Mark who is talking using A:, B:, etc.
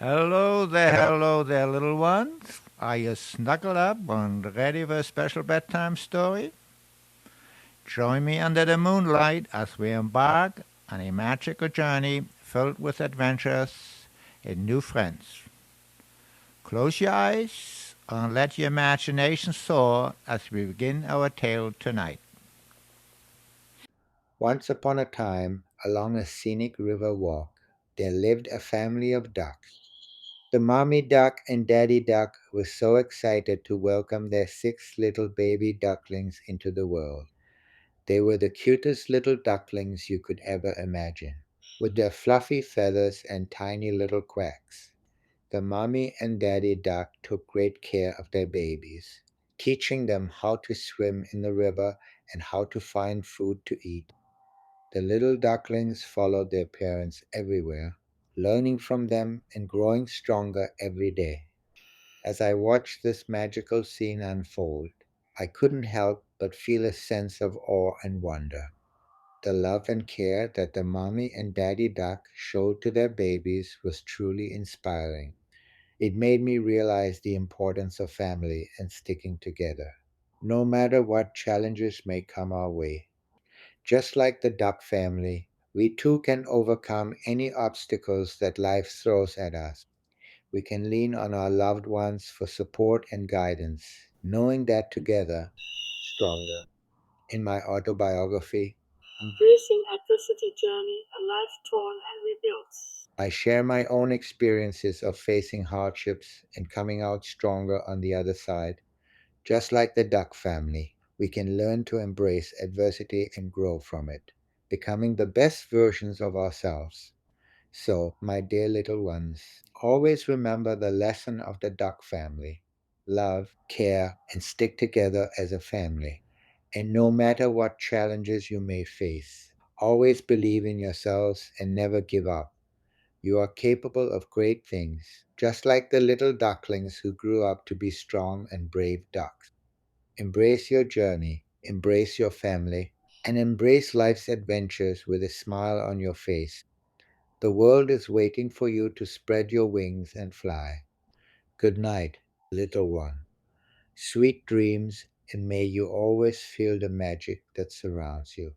A: Hello there, little ones. Are you snuggled up and ready for a special bedtime story? Join me under the moonlight as we embark on a magical journey filled with adventures and new friends. Close your eyes and let your imagination soar as we begin our tale tonight. Once upon a time, along a scenic river walk, there lived a family of ducks. The mommy duck and daddy duck were so excited to welcome their six little baby ducklings into the world. They were the cutest little ducklings you could ever imagine, with their fluffy feathers and tiny little quacks. The mommy and daddy duck took great care of their babies, teaching them how to swim in the river and how to find food to eat. The little ducklings followed their parents everywhere, learning from them and growing stronger every day. As I watched this magical scene unfold, I couldn't help but feel a sense of awe and wonder. The love and care that the mommy and daddy duck showed to their babies was truly inspiring. It made me realize the importance of family and sticking together, no matter what challenges may come our way. Just like the duck family, we too can overcome any obstacles that life throws at us. We can lean on our loved ones for support and guidance, knowing that together, stronger. In my autobiography, Embracing Adversity Journey, a Life Torn and Rebuilt, I share my own experiences of facing hardships and coming out stronger on the other side. Just like the duck family, we can learn to embrace adversity and grow from it, becoming the best versions of ourselves. So, my dear little ones, always remember the lesson of the duck family: love, care, and stick together as a family. And no matter what challenges you may face, always believe in yourselves and never give up. You are capable of great things, just like the little ducklings who grew up to be strong and brave ducks. Embrace your journey, embrace your family, and embrace life's adventures with a smile on your face. The world is waiting for you to spread your wings and fly. Good night, little one. Sweet dreams, and may you always feel the magic that surrounds you.